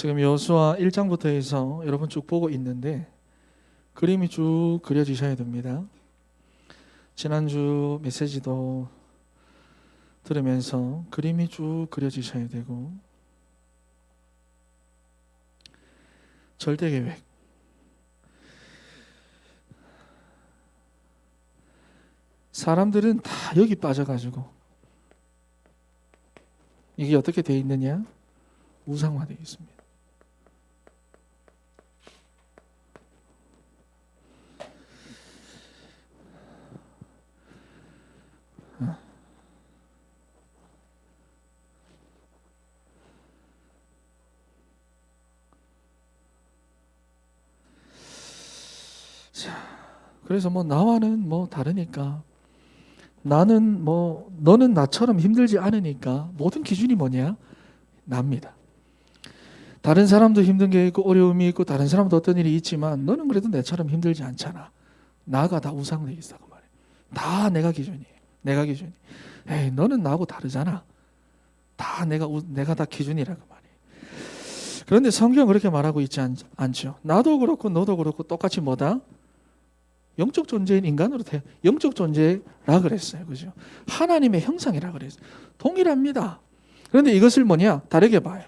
지금 여호수아 1장부터 해서 여러분 쭉 보고 있는데 그림이 쭉 그려지셔야 됩니다. 지난주 메시지도 들으면서 그림이 쭉 그려지셔야 되고, 절대계획, 사람들은 다 여기 빠져가지고 이게 어떻게 되어 있느냐? 우상화되어 있습니다. 자, 그래서 나와는 다르니까, 나는 너는 나처럼 힘들지 않으니까 모든 기준이 뭐냐? 납니다. 다른 사람도 힘든 게 있고 어려움이 있고 다른 사람도 어떤 일이 있지만 너는 그래도 내처럼 힘들지 않잖아. 나가 다 우상되어 있어 그 말이야. 다 내가 기준이에요. 내가 기준이. 에이, 너는 나하고 다르잖아. 다 내가 다 기준이라 그 말이에요. 그런데 성경은 그렇게 말하고 있지 않죠. 나도 그렇고 너도 그렇고 똑같이 뭐다? 영적 존재인 인간으로 영적 존재라 그랬어요. 그죠? 하나님의 형상이라 그랬어요. 동일합니다. 그런데 이것을 뭐냐? 다르게 봐요.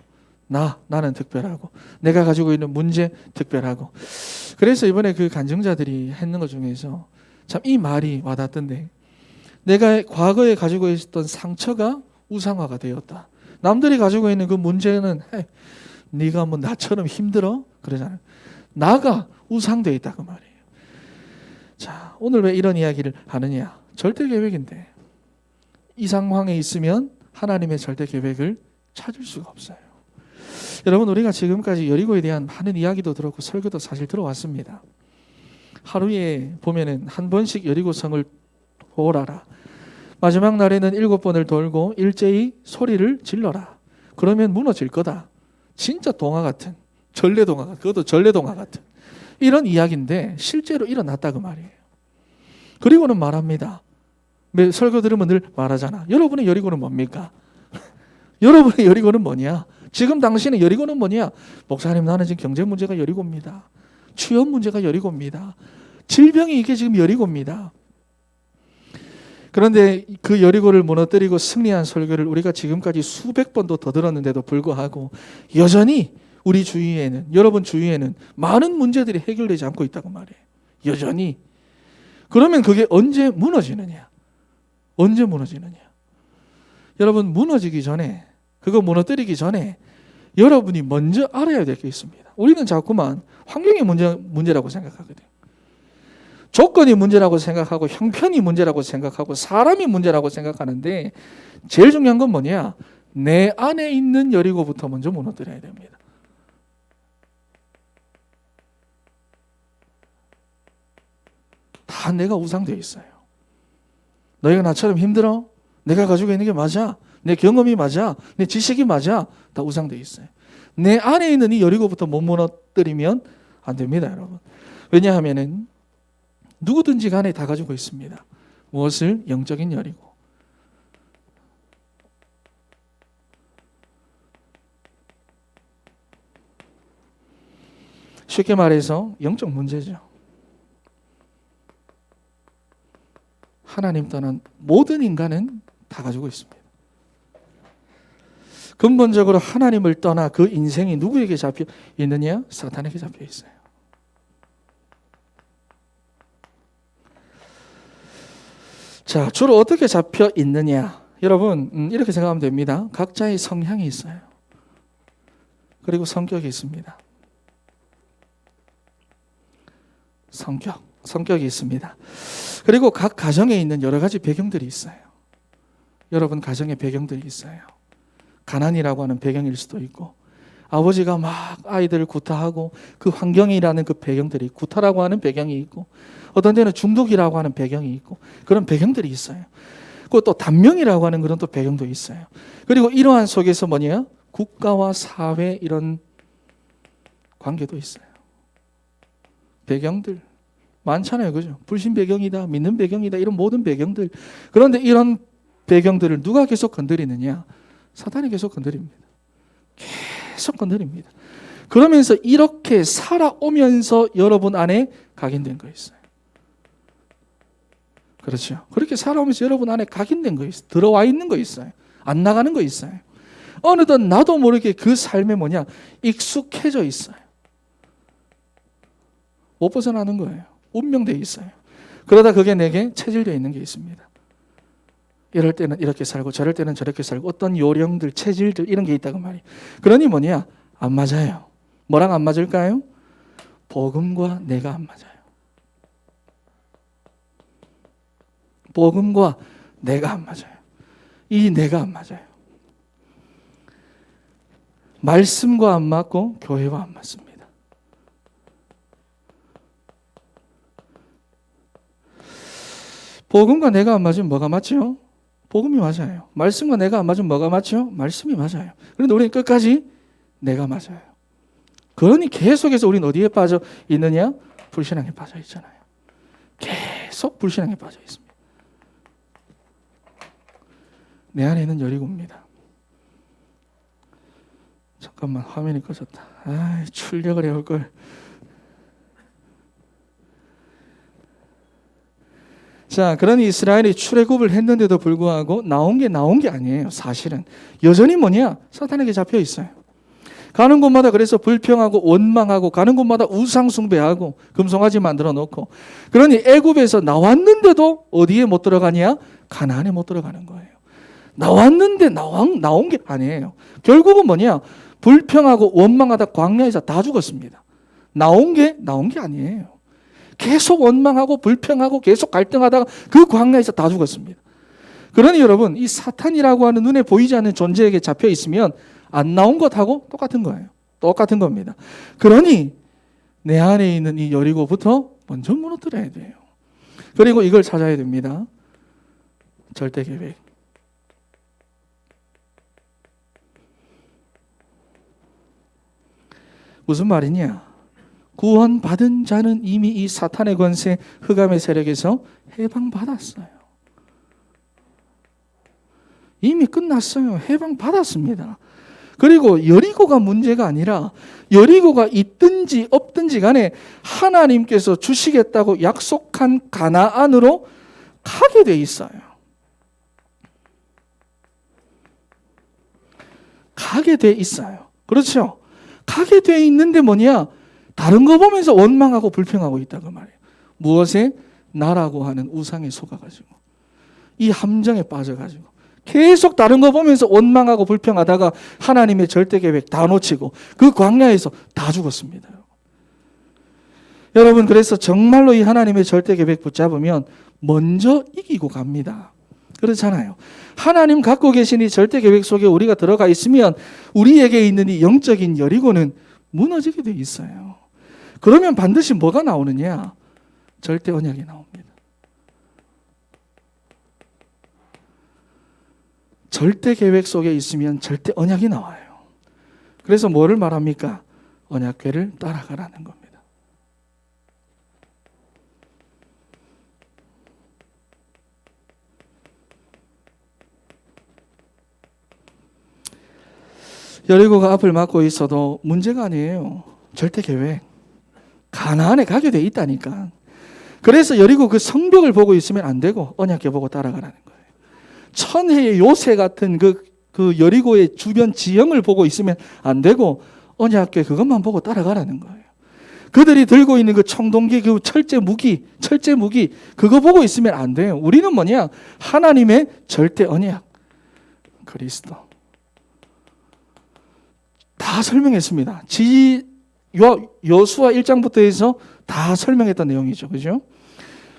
나는 특별하고 내가 가지고 있는 문제 특별하고. 그래서 이번에 그 간증자들이 했는 것 중에서 참 이 말이 와닿던데, 내가 과거에 가지고 있었던 상처가 우상화가 되었다. 남들이 가지고 있는 그 문제는 네가 나처럼 힘들어? 그러잖아요. 나가 우상되어 있다 그 말이에요. 자, 오늘 왜 이런 이야기를 하느냐? 절대 계획인데 이 상황에 있으면 하나님의 절대 계획을 찾을 수가 없어요. 여러분, 우리가 지금까지 여리고에 대한 많은 이야기도 들었고 설교도 사실 들어왔습니다. 하루에 보면은 한 번씩 여리고성을 돌아라. 마지막 날에는 7번을 돌고 일제히 소리를 질러라. 그러면 무너질 거다. 진짜 동화 같은, 전래동화 같은, 그것도 전래동화 같은 이런 이야기인데 실제로 일어났다 그 말이에요. 그리고는 말합니다. 설교 들으면 늘 말하잖아. 여러분의 여리고는 뭡니까? 여러분의 여리고는 뭐냐? 지금 당신의 여리고는 뭐냐? 목사님, 나는 지금 경제 문제가 여리고입니다. 취업 문제가 여리고입니다. 질병이 이게 지금 여리고입니다. 그런데 그 여리고를 무너뜨리고 승리한 설교를 우리가 지금까지 수백 번도 더 들었는데도 불구하고 여전히 우리 주위에는, 여러분 주위에는 많은 문제들이 해결되지 않고 있다고 말해요. 여전히. 그러면 그게 언제 무너지느냐? 언제 무너지느냐? 여러분, 무너지기 전에, 그거 무너뜨리기 전에 여러분이 먼저 알아야 될 게 있습니다. 우리는 자꾸만 환경이 문제라고 생각하거든요. 조건이 문제라고 생각하고 형편이 문제라고 생각하고 사람이 문제라고 생각하는데, 제일 중요한 건 뭐냐? 내 안에 있는 여리고부터 먼저 무너뜨려야 됩니다. 다 내가 우상되어 있어요. 너희가 나처럼 힘들어? 내가 가지고 있는 게 맞아? 내 경험이 맞아? 내 지식이 맞아? 다 우상되어 있어요. 내 안에 있는 이 여리고부터 못 무너뜨리면 안 됩니다, 여러분. 왜냐하면은 누구든지 간에 다 가지고 있습니다. 무엇을? 영적인 여리고. 쉽게 말해서 영적 문제죠. 하나님 떠난 모든 인간은 다 가지고 있습니다. 근본적으로 하나님을 떠나 그 인생이 누구에게 잡혀 있느냐? 사탄에게 잡혀 있어요. 자, 주로 어떻게 잡혀 있느냐? 여러분, 이렇게 생각하면 됩니다. 각자의 성향이 있어요. 그리고 성격이 있습니다. 성격이 있습니다. 그리고 각 가정에 있는 여러 가지 배경들이 있어요. 여러분 가정의 배경들이 있어요. 가난이라고 하는 배경일 수도 있고, 아버지가 막 아이들을 구타하고 그 환경이라는 그 배경들이, 구타라고 하는 배경이 있고, 어떤 데는 중독이라고 하는 배경이 있고, 그런 배경들이 있어요. 그리고 또 단명이라고 하는 그런 또 배경도 있어요. 그리고 이러한 속에서 뭐냐? 국가와 사회 이런 관계도 있어요. 배경들 많잖아요, 그죠? 불신 배경이다, 믿는 배경이다, 이런 모든 배경들. 그런데 이런 배경들을 누가 계속 건드리느냐? 사탄이 계속 건드립니다. 계속 건드립니다. 그러면서 이렇게 살아오면서 여러분 안에 각인된 거 있어요. 그렇죠. 그렇게 살아오면서 여러분 안에 각인된 거 있어요. 들어와 있는 거 있어요. 안 나가는 거 있어요. 어느덧 나도 모르게 그 삶에 뭐냐? 익숙해져 있어요. 못 벗어나는 거예요. 운명되어 있어요. 그러다 그게 내게 체질되어 있는 게 있습니다. 이럴 때는 이렇게 살고 저럴 때는 저렇게 살고 어떤 요령들, 체질들 이런 게 있다고 말이에요. 그러니 뭐냐? 안 맞아요. 뭐랑 안 맞을까요? 복음과 내가 안 맞아요. 복음과 내가 안 맞아요. 이 내가 안 맞아요. 말씀과 안 맞고 교회와 안 맞습니다. 복음과 내가 안 맞으면 뭐가 맞죠? 복음이 맞아요. 말씀과 내가 안 맞으면 뭐가 맞죠? 말씀이 맞아요. 그런데 우리는 끝까지 내가 맞아요. 그러니 계속해서 우리는 어디에 빠져 있느냐? 불신앙에 빠져 있잖아요. 계속 불신앙에 빠져 있습니다. 내 안에 있는 여리고입니다. 잠깐만, 화면이 꺼졌다. 출력을 해올 걸. 자, 그러니 이스라엘이 출애굽을 했는데도 불구하고 나온 게 아니에요. 사실은 여전히 뭐냐? 사탄에게 잡혀 있어요. 가는 곳마다 그래서 불평하고 원망하고, 가는 곳마다 우상 숭배하고 금송아지 만들어 놓고, 그러니 애굽에서 나왔는데도 어디에 못 들어가냐? 가나안에 못 들어가는 거예요. 나왔는데 나온 게 아니에요. 결국은 뭐냐? 불평하고 원망하다 광야에서 다 죽었습니다. 나온 게 아니에요. 계속 원망하고 불평하고 계속 갈등하다가 그 광야에서 다 죽었습니다. 그러니 여러분, 이 사탄이라고 하는 눈에 보이지 않는 존재에게 잡혀 있으면 안 나온 것하고 똑같은 거예요. 똑같은 겁니다. 그러니 내 안에 있는 이 여리고부터 먼저 무너뜨려야 돼요. 그리고 이걸 찾아야 됩니다. 절대 계획. 무슨 말이냐? 구원받은 자는 이미 이 사탄의 권세, 흑암의 세력에서 해방받았어요. 이미 끝났어요. 해방받았습니다. 그리고 여리고가 문제가 아니라, 여리고가 있든지 없든지 간에 하나님께서 주시겠다고 약속한 가나안으로 가게 돼 있어요. 가게 돼 있어요. 그렇죠? 가게 돼 있는데 뭐냐? 다른 거 보면서 원망하고 불평하고 있다고 말이에요. 무엇에? 나라고 하는 우상에 속아가지고, 이 함정에 빠져가지고 계속 다른 거 보면서 원망하고 불평하다가 하나님의 절대 계획 다 놓치고 그 광야에서 다 죽었습니다. 여러분, 그래서 정말로 이 하나님의 절대 계획 붙잡으면 먼저 이기고 갑니다. 그렇잖아요. 하나님 갖고 계신 이 절대 계획 속에 우리가 들어가 있으면 우리에게 있는 이 영적인 여리고는 무너지게 돼 있어요. 그러면 반드시 뭐가 나오느냐? 절대 언약이 나옵니다. 절대 계획 속에 있으면 절대 언약이 나와요. 그래서 뭐를 말합니까? 언약궤를 따라가라는 겁니다. 여리고가 앞을 막고 있어도 문제가 아니에요. 절대 계획. 가나안에 가게 돼 있다니까. 그래서 여리고 그 성벽을 보고 있으면 안 되고 언약궤 보고 따라가라는 거예요. 천혜의 요새 같은 그 여리고의 주변 지형을 보고 있으면 안 되고 언약궤 그것만 보고 따라가라는 거예요. 그들이 들고 있는 그 청동기, 그 철제 무기 그거 보고 있으면 안 돼요. 우리는 뭐냐? 하나님의 절대 언약, 그리스도. 다 설명했습니다. 여수와 1장부터 해서 다 설명했던 내용이죠. 그죠?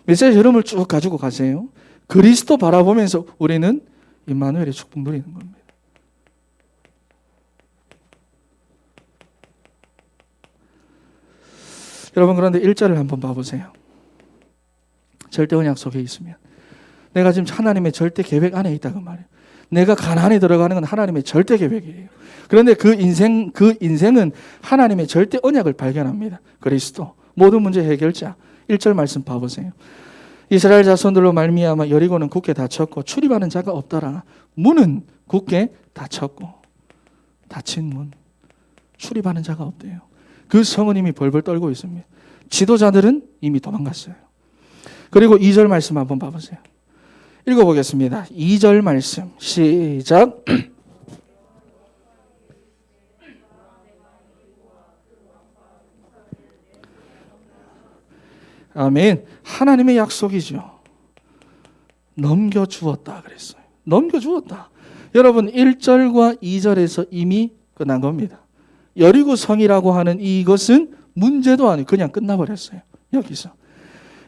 메시지 흐름을 쭉 가지고 가세요. 그리스도 바라보면서 우리는 임마누엘의 축복 누리는 겁니다. 여러분, 그런데 1절을 한번 봐보세요. 절대 언약 속에 있으면 내가 지금 하나님의 절대 계획 안에 있다고 말이에요. 내가 가나안에 들어가는 건 하나님의 절대 계획이에요. 그런데 그 인생은 하나님의 절대 언약을 발견합니다. 그리스도 모든 문제 해결자. 1절 말씀 봐보세요. 이스라엘 자손들로 말미암아 여리고는 굳게 닫혔고 출입하는 자가 없더라. 문은 굳게 닫혔고, 닫힌 문, 출입하는 자가 없대요. 그 성은 이미 벌벌 떨고 있습니다. 지도자들은 이미 도망갔어요. 그리고 2절 말씀 한번 봐보세요. 읽어보겠습니다. 2절 말씀 시작. 아멘. 하나님의 약속이죠. 넘겨주었다 그랬어요. 넘겨주었다. 여러분 1절과 2절에서 이미 끝난 겁니다. 여리고 성이라고 하는 이것은 문제도 아니고 그냥 끝나버렸어요. 여기서.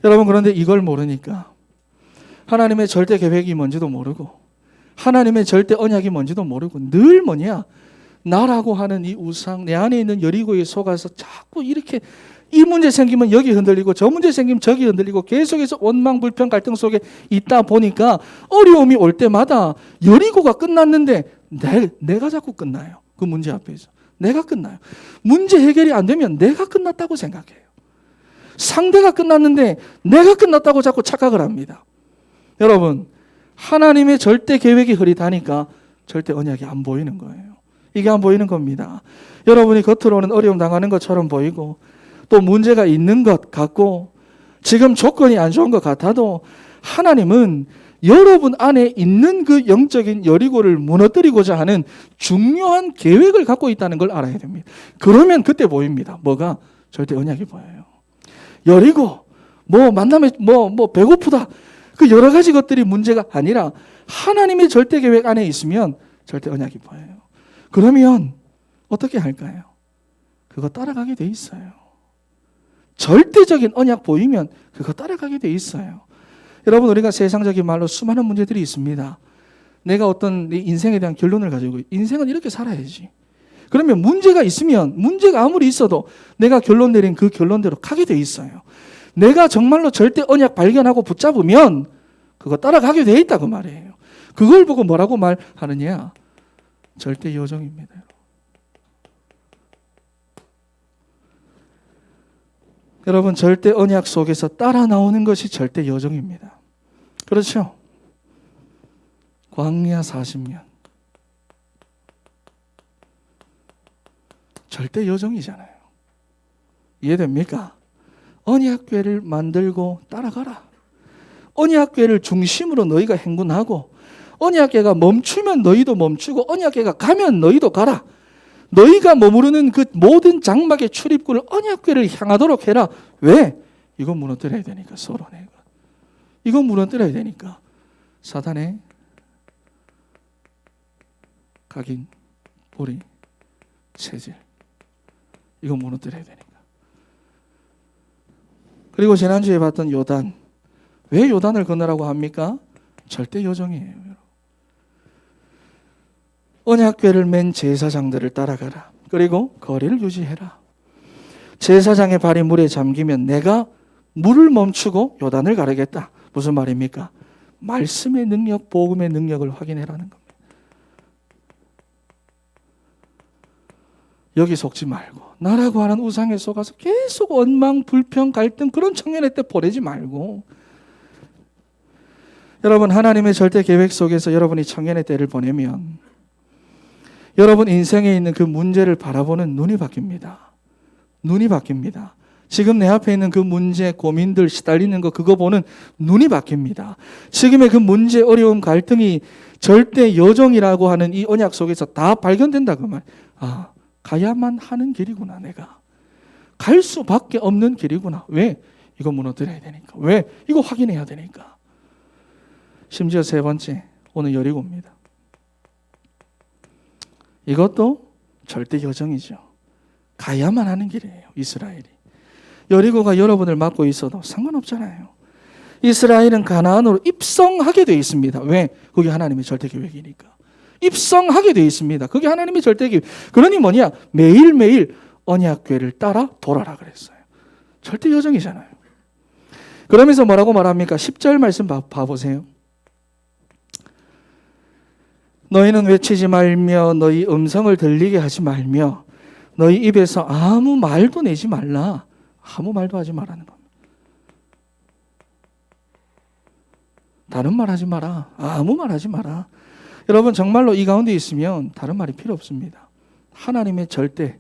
여러분 그런데 이걸 모르니까 하나님의 절대 계획이 뭔지도 모르고 하나님의 절대 언약이 뭔지도 모르고 늘 뭐냐 나라고 하는 이 우상 내 안에 있는 여리고에 속아서 자꾸 이렇게 이 문제 생기면 여기 흔들리고 저 문제 생기면 저기 흔들리고 계속해서 원망 불평 갈등 속에 있다 보니까 어려움이 올 때마다 여리고가 끝났는데 내가 자꾸 끝나요. 그 문제 앞에서 내가 끝나요. 문제 해결이 안 되면 내가 끝났다고 생각해요. 상대가 끝났는데 내가 끝났다고 자꾸 착각을 합니다. 여러분 하나님의 절대 계획이 흐릿하니까 절대 언약이 안 보이는 거예요. 이게 안 보이는 겁니다. 여러분이 겉으로는 어려움 당하는 것처럼 보이고 또 문제가 있는 것 같고 지금 조건이 안 좋은 것 같아도 하나님은 여러분 안에 있는 그 영적인 여리고를 무너뜨리고자 하는 중요한 계획을 갖고 있다는 걸 알아야 됩니다. 그러면 그때 보입니다. 뭐가? 절대 언약이 보여요. 여리고 뭐 만남에 뭐 배고프다 그 여러 가지 것들이 문제가 아니라 하나님의 절대 계획 안에 있으면 절대 언약이 보여요. 그러면 어떻게 할까요? 그거 따라가게 돼 있어요. 절대적인 언약 보이면 그거 따라가게 돼 있어요. 여러분 우리가 세상적인 말로 수많은 문제들이 있습니다. 내가 어떤 내 인생에 대한 결론을 가지고 인생은 이렇게 살아야지. 그러면 문제가 있으면 문제가 아무리 있어도 내가 결론 내린 그 결론대로 가게 돼 있어요. 내가 정말로 절대 언약 발견하고 붙잡으면 그거 따라가게 돼 있다고 말이에요. 그걸 보고 뭐라고 말하느냐? 절대 요정입니다. 여러분 절대 언약 속에서 따라 나오는 것이 절대 여정입니다. 그렇죠? 광야 40년 절대 여정이잖아요. 이해됩니까? 언약궤를 만들고 따라가라. 언약궤를 중심으로 너희가 행군하고 언약궤가 멈추면 너희도 멈추고 언약궤가 가면 너희도 가라. 너희가 머무르는 그 모든 장막의 출입구를 언약궤를 향하도록 해라. 왜? 이건 무너뜨려야 되니까 서로 내가. 이건 무너뜨려야 되니까. 사단의 각인, 보리, 체질. 이건 무너뜨려야 되니까. 그리고 지난주에 봤던 요단. 왜 요단을 건너라고 합니까? 절대 요정이에요. 언약궤를 맨 제사장들을 따라가라. 그리고 거리를 유지해라. 제사장의 발이 물에 잠기면 내가 물을 멈추고 요단을 가르겠다. 무슨 말입니까? 말씀의 능력, 복음의 능력을 확인해라는 겁니다. 여기 속지 말고 나라고 하는 우상에 속아서 계속 원망, 불평, 갈등 그런 청년의 때 보내지 말고 여러분 하나님의 절대 계획 속에서 여러분이 청년의 때를 보내면 여러분 인생에 있는 그 문제를 바라보는 눈이 바뀝니다. 눈이 바뀝니다. 지금 내 앞에 있는 그 문제, 고민들, 시달리는 거 그거 보는 눈이 바뀝니다. 지금의 그 문제, 어려움, 갈등이 절대 여정이라고 하는 이 언약 속에서 다 발견된다 그 말. 아, 가야만 하는 길이구나 내가. 갈 수밖에 없는 길이구나. 왜? 이거 무너뜨려야 되니까. 왜? 이거 확인해야 되니까. 심지어 세 번째, 오늘 여리고입니다. 이것도 절대 여정이죠. 가야만 하는 길이에요. 이스라엘이. 여리고가 여러분을 맡고 있어도 상관없잖아요. 이스라엘은 가나안으로 입성하게 되어 있습니다. 왜? 그게 하나님의 절대 계획이니까. 입성하게 되어 있습니다. 그게 하나님의 절대 계획. 그러니 뭐냐? 매일매일 언약궤를 따라 돌아라 그랬어요. 절대 여정이잖아요. 그러면서 뭐라고 말합니까? 10절 말씀 봐보세요. 너희는 외치지 말며 너희 음성을 들리게 하지 말며 너희 입에서 아무 말도 내지 말라. 아무 말도 하지 말라는 겁니다. 다른 말 하지 마라. 아무 말 하지 마라. 여러분 정말로 이 가운데 있으면 다른 말이 필요 없습니다. 하나님의 절대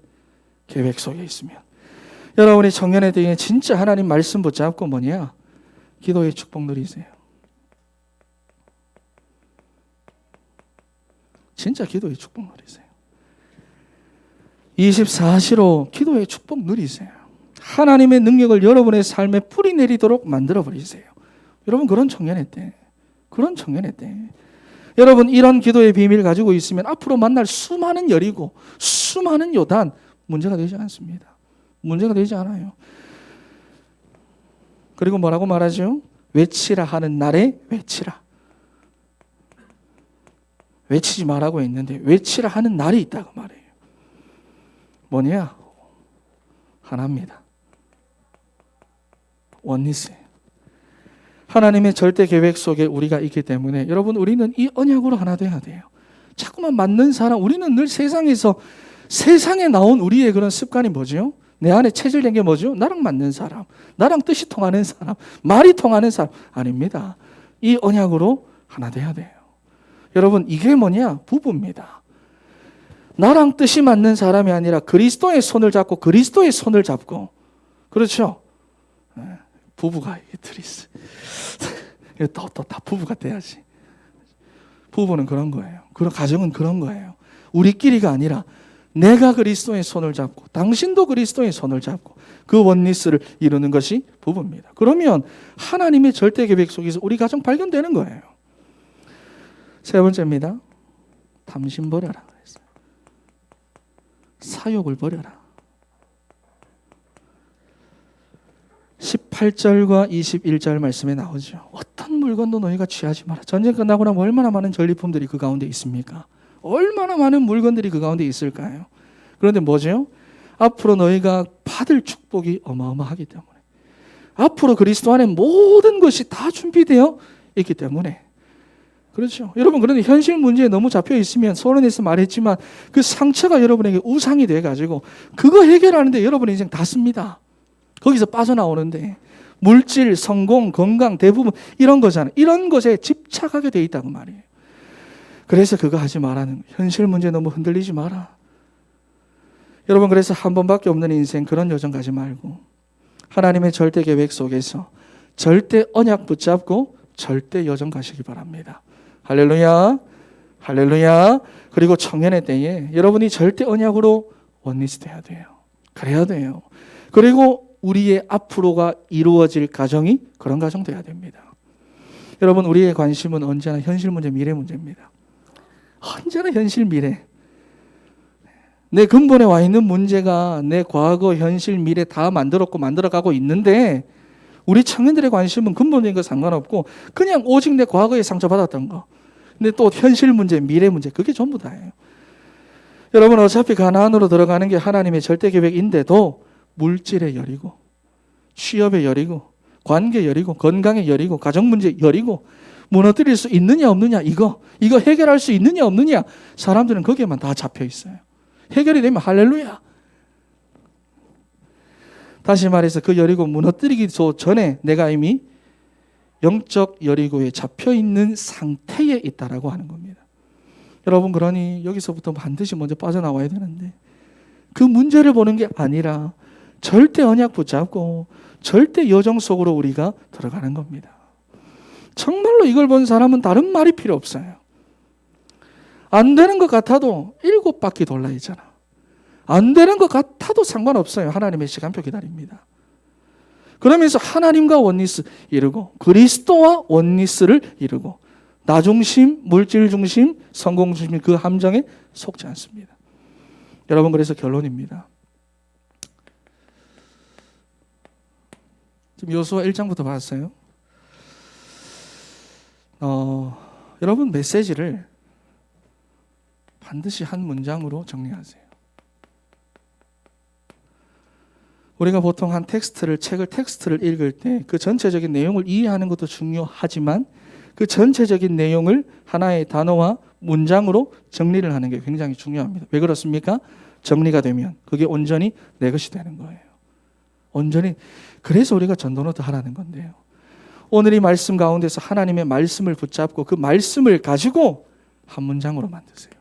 계획 속에 있으면 여러분이 청년의 때에 진짜 하나님 말씀 붙잡고 뭐냐? 기도의 축복 누리세요. 진짜 기도의 축복 누리세요. 24시로 기도의 축복 누리세요. 하나님의 능력을 여러분의 삶에 뿌리내리도록 만들어버리세요. 여러분 그런 청년의 때, 그런 청년의 때 여러분 이런 기도의 비밀을 가지고 있으면 앞으로 만날 수많은 여리고 수많은 요단 문제가 되지 않습니다. 문제가 되지 않아요. 그리고 뭐라고 말하죠? 외치라 하는 날에 외치라. 외치지 말라고 했는데 외치라 하는 날이 있다고 말해요. 뭐냐? 하나입니다. 원리스예요. 하나님의 절대 계획 속에 우리가 있기 때문에 여러분 우리는 이 언약으로 하나 돼야 돼요. 자꾸만 맞는 사람, 우리는 늘 세상에 나온 우리의 그런 습관이 뭐죠? 내 안에 체질된 게 뭐죠? 나랑 맞는 사람, 나랑 뜻이 통하는 사람, 말이 통하는 사람 아닙니다. 이 언약으로 하나 돼야 돼요. 여러분 이게 뭐냐? 부부입니다. 나랑 뜻이 맞는 사람이 아니라 그리스도의 손을 잡고 그리스도의 손을 잡고 그렇죠? 부부가 이게 트리스. 다 부부가 돼야지. 부부는 그런 거예요. 그런 가정은 그런 거예요. 우리끼리가 아니라 내가 그리스도의 손을 잡고 당신도 그리스도의 손을 잡고 그 원리스를 이루는 것이 부부입니다. 그러면 하나님의 절대 계획 속에서 우리 가정 발견되는 거예요. 세 번째입니다. 탐심 버려라 그랬어요. 사욕을 버려라. 18절과 21절 말씀에 나오죠. 어떤 물건도 너희가 취하지 마라. 전쟁 끝나고 나면 얼마나 많은 전리품들이 그 가운데 있습니까? 얼마나 많은 물건들이 그 가운데 있을까요? 그런데 뭐죠? 앞으로 너희가 받을 축복이 어마어마하기 때문에 앞으로 그리스도 안에 모든 것이 다 준비되어 있기 때문에 그렇죠. 여러분 그런데 현실 문제에 너무 잡혀 있으면 서론에서 말했지만 그 상처가 여러분에게 우상이 돼가지고 그거 해결하는데 여러분의 인생 다 씁니다. 거기서 빠져나오는데 물질, 성공, 건강 대부분 이런 거잖아요. 이런 것에 집착하게 돼 있다고 말이에요. 그래서 그거 하지 말라는 거예요. 현실 문제 너무 흔들리지 마라. 여러분 그래서 한 번밖에 없는 인생 그런 요정 가지 말고 하나님의 절대 계획 속에서 절대 언약 붙잡고 절대 요정 가시기 바랍니다. 할렐루야, 할렐루야. 그리고 청년의 때에 여러분이 절대 언약으로 원리스 돼야 돼요. 그래야 돼요. 그리고 우리의 앞으로가 이루어질 가정이 그런 가정 돼야 됩니다. 여러분 우리의 관심은 언제나 현실 문제, 미래 문제입니다. 언제나 현실, 미래. 내 근본에 와 있는 문제가 내 과거, 현실, 미래 다 만들었고 만들어가고 있는데 우리 청년들의 관심은 근본적인 거 상관없고 그냥 오직 내 과거에 상처받았던 거. 근데 또 현실 문제, 미래 문제 그게 전부 다예요. 여러분 어차피 가나안으로 들어가는 게 하나님의 절대 계획인데도 물질의 열이고 취업의 열이고 관계 열이고 건강의 열이고 가정 문제 열이고 무너뜨릴 수 있느냐 없느냐 이거 해결할 수 있느냐 없느냐 사람들은 거기에만 다 잡혀 있어요. 해결이 되면 할렐루야. 다시 말해서 그 여리고 무너뜨리기 전에 내가 이미 영적 여리고에 잡혀 있는 상태에 있다라고 하는 겁니다. 여러분 그러니 여기서부터 반드시 먼저 빠져나와야 되는데 그 문제를 보는 게 아니라 절대 언약 붙잡고 절대 여정 속으로 우리가 들어가는 겁니다. 정말로 이걸 본 사람은 다른 말이 필요 없어요. 안 되는 것 같아도 7바퀴 돌라 했잖아. 안 되는 것 같아도 상관없어요. 하나님의 시간표 기다립니다. 그러면서 하나님과 원리스 이루고 그리스도와 원리스를 이루고 나 중심, 물질 중심, 성공 중심 그 함정에 속지 않습니다. 여러분 그래서 결론입니다. 지금 요수아 1장부터 봤어요. 여러분 메시지를 반드시 한 문장으로 정리하세요. 우리가 보통 한 텍스트를 읽을 때 그 전체적인 내용을 이해하는 것도 중요하지만 그 전체적인 내용을 하나의 단어와 문장으로 정리를 하는 게 굉장히 중요합니다. 왜 그렇습니까? 정리가 되면 그게 온전히 내 것이 되는 거예요. 온전히. 그래서 우리가 전도노트 하라는 건데요. 오늘 이 말씀 가운데서 하나님의 말씀을 붙잡고 그 말씀을 가지고 한 문장으로 만드세요.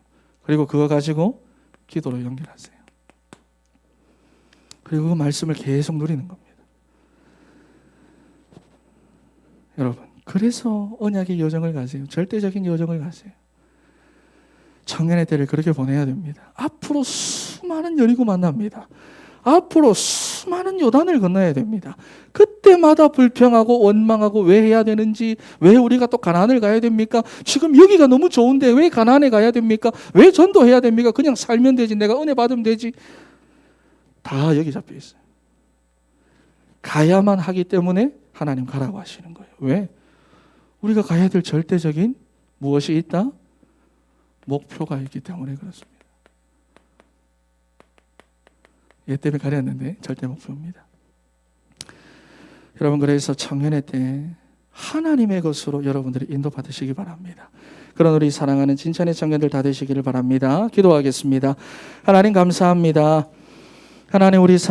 그리고 그거 가지고 기도로 연결하세요. 그리고 그 말씀을 계속 누리는 겁니다. 여러분, 그래서 언약의 여정을 가세요. 절대적인 여정을 가세요. 청년의 때를 그렇게 보내야 됩니다. 앞으로 수많은 여리고 만납니다. 앞으로 수많은 요단을 건너야 됩니다. 그때마다 불평하고 원망하고 왜 해야 되는지, 왜 우리가 또 가나안을 가야 됩니까? 지금 여기가 너무 좋은데 왜 가나안에 가야 됩니까? 왜 전도해야 됩니까? 그냥 살면 되지, 내가 은혜 받으면 되지. 다 여기 잡혀 있어요. 가야만 하기 때문에 하나님 가라고 하시는 거예요. 왜? 우리가 가야 될 절대적인 무엇이 있다? 목표가 있기 때문에 그렇습니다. 얘 때문에 가렸는데 절대 목표입니다. 여러분, 그래서 청년의 때 하나님의 것으로 여러분들이 인도받으시기 바랍니다. 그런 우리 사랑하는 진천의 청년들 다 되시기를 바랍니다. 기도하겠습니다. 하나님 감사합니다. 하나님, 우리